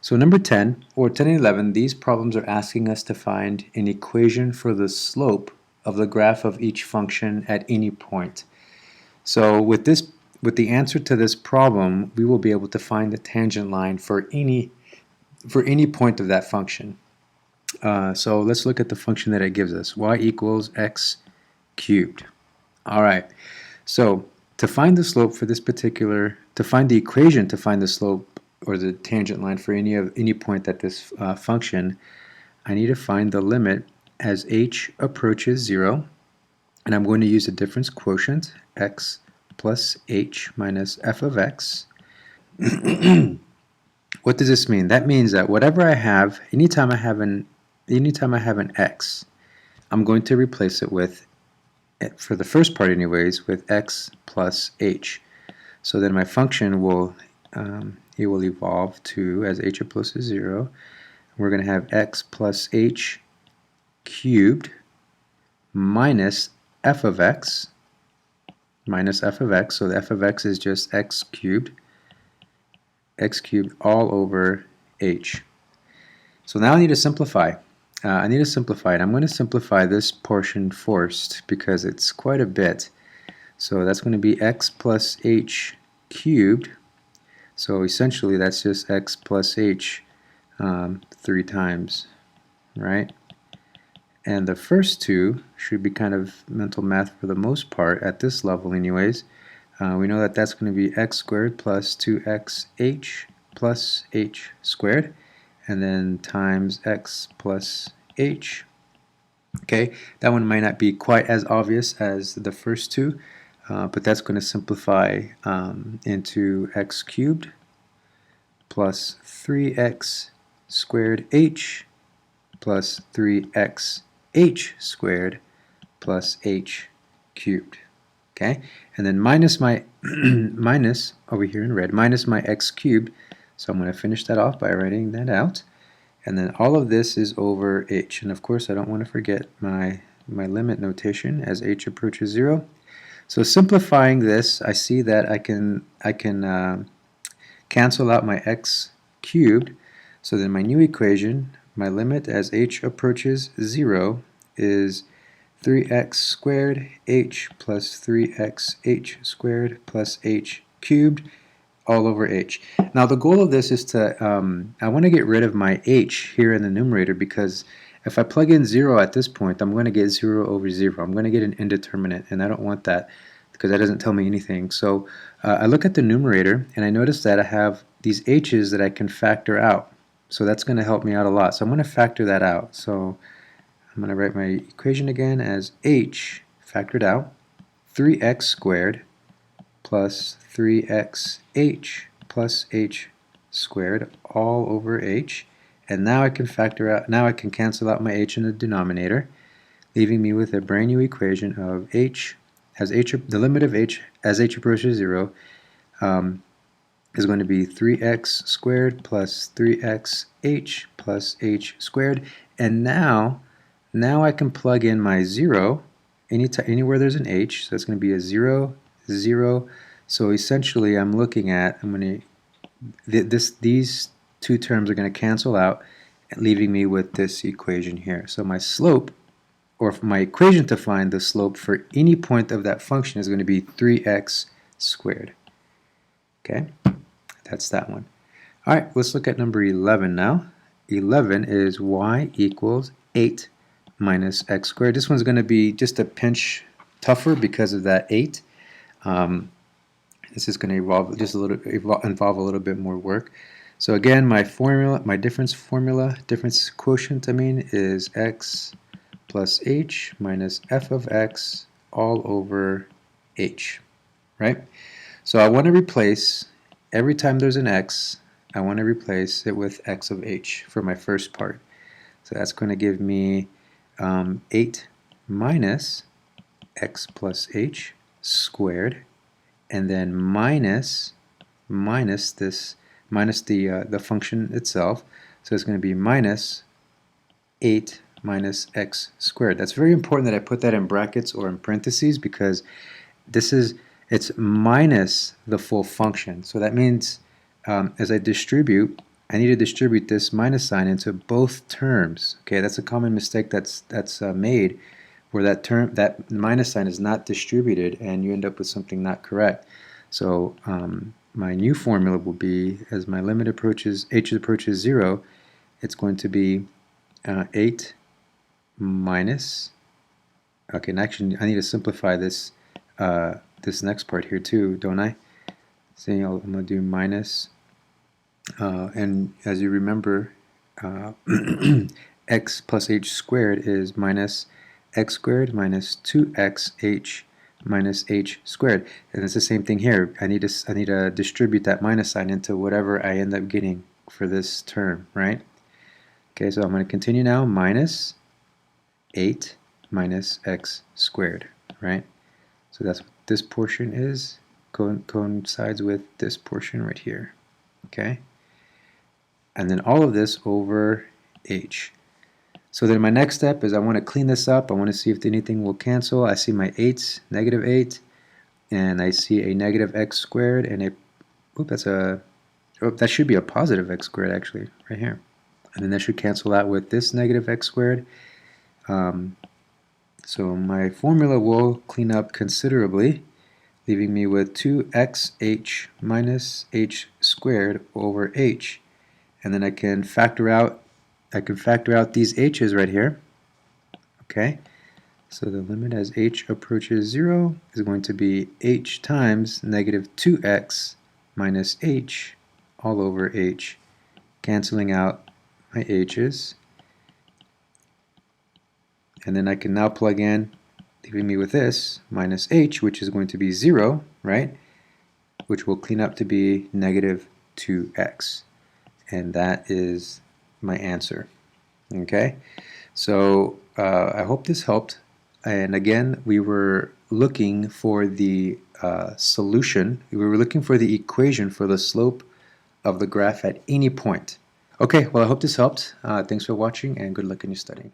So number 10, or 10 and 11, these problems are asking us to find an equation for the slope of the graph of each function at any point. So with the answer to this problem, we will be able to find the tangent line for any point of that function. So let's look at the function that it gives us. Y equals x cubed. All right. So to find the slope for this particular, to find the equation to find the slope or the tangent line for any point at this function, I need to find the limit as h approaches 0, and I'm going to use a difference quotient, x plus h minus f of x. What does this mean? That means that whatever I have, anytime I have an x, I'm going to replace it with, for the first part anyways, with x plus h. So then my function will it will evolve to, as h approaches 0, we're going to have x plus h cubed minus f of x, so the f of x is just x cubed all over h. So now I need to simplify. I'm going to simplify this portion first because it's quite a bit. So that's going to be x plus h cubed. So essentially that's just x plus h 3 times, right? And the first two should be kind of mental math for the most part at this level anyways. We know that that's going to be x squared plus 2xh plus h squared, and then times x plus h. Okay, that one might not be quite as obvious as the first two, but that's going to simplify into x cubed plus 3x squared h plus 3x h squared plus h cubed. Okay, and then minus my minus over here in red, minus my x cubed. So I'm going to finish that off by writing that out. And then all of this is over h. And of course I don't want to forget my limit notation as h approaches 0. So simplifying this, I see that I can cancel out my x cubed. So then my new equation, my limit as h approaches 0 is 3x squared h plus 3x h squared plus h cubed all over h. Now the goal of this is to, I want to get rid of my h here in the numerator, because if I plug in 0 at this point, I'm going to get 0 over 0. I'm going to get an indeterminate, and I don't want that because that doesn't tell me anything. So I look at the numerator and I notice that I have these h's that I can factor out. So that's going to help me out a lot. So I'm going to factor that out. So I'm going to write my equation again as h factored out, 3x squared plus 3xh plus h squared all over h. And now I can factor out, now I can cancel out my h in the denominator, leaving me with a brand new equation of h as h, the limit of h as h approaches 0 is going to be 3x squared plus 3xh plus h squared. And now I can plug in my 0 anywhere there's an h, so it's going to be a 0, 0. So essentially I'm looking at, these two terms are going to cancel out, leaving me with this equation here. So my slope, or my equation to find the slope for any point of that function, is going to be 3x squared. Okay, that's that one. All right, let's look at number 11 now. 11 is y equals 8 minus x squared. This one's going to be just a pinch tougher because of that 8. This is going to involve a little bit more work. So again, my difference quotient, is x plus h minus f of x all over h, right? So I want to replace, every time there's an x, I want to replace it with x of h for my first part. So that's going to give me 8 minus x plus h squared, and then minus the function itself. So it's going to be minus 8 minus x squared. That's very important that I put that in brackets or in parentheses, because it's minus the full function. So that means as I distribute I need to distribute this minus sign into both terms. Okay, that's a common mistake that's made, where that minus sign is not distributed, and you end up with something not correct. So my new formula will be, as my limit approaches, h approaches 0, it's going to be 8 minus. Okay, and actually I need to simplify this this next part here too, don't I? So I'm going to do minus. And as you remember, x plus h squared is minus x squared minus 2xh minus h squared. And it's the same thing here. I need to distribute that minus sign into whatever I end up getting for this term, right? Okay, so I'm going to continue now. Minus 8 minus x squared, right? So that's what this portion is. Coincides with this portion right here. Okay? And then all of this over h. So then my next step is I want to clean this up. I want to see if anything will cancel. I see my 8's, negative 8, and I see a negative x squared, and that should be a positive x squared actually, right here. And then that should cancel out with this negative x squared. So my formula will clean up considerably, leaving me with 2xh minus h squared over h. And then I can factor out these h's right here. Okay, so the limit as h approaches 0 is going to be h times negative 2x minus h all over h, canceling out my h's. And then I can now plug in, leaving me with this minus h, which is going to be 0, right? Which will clean up to be negative 2x. And that is my answer. Okay, so I hope this helped. And again, we were looking for the solution. We were looking for the equation for the slope of the graph at any point. Okay, well, I hope this helped. Thanks for watching, and good luck in your studying.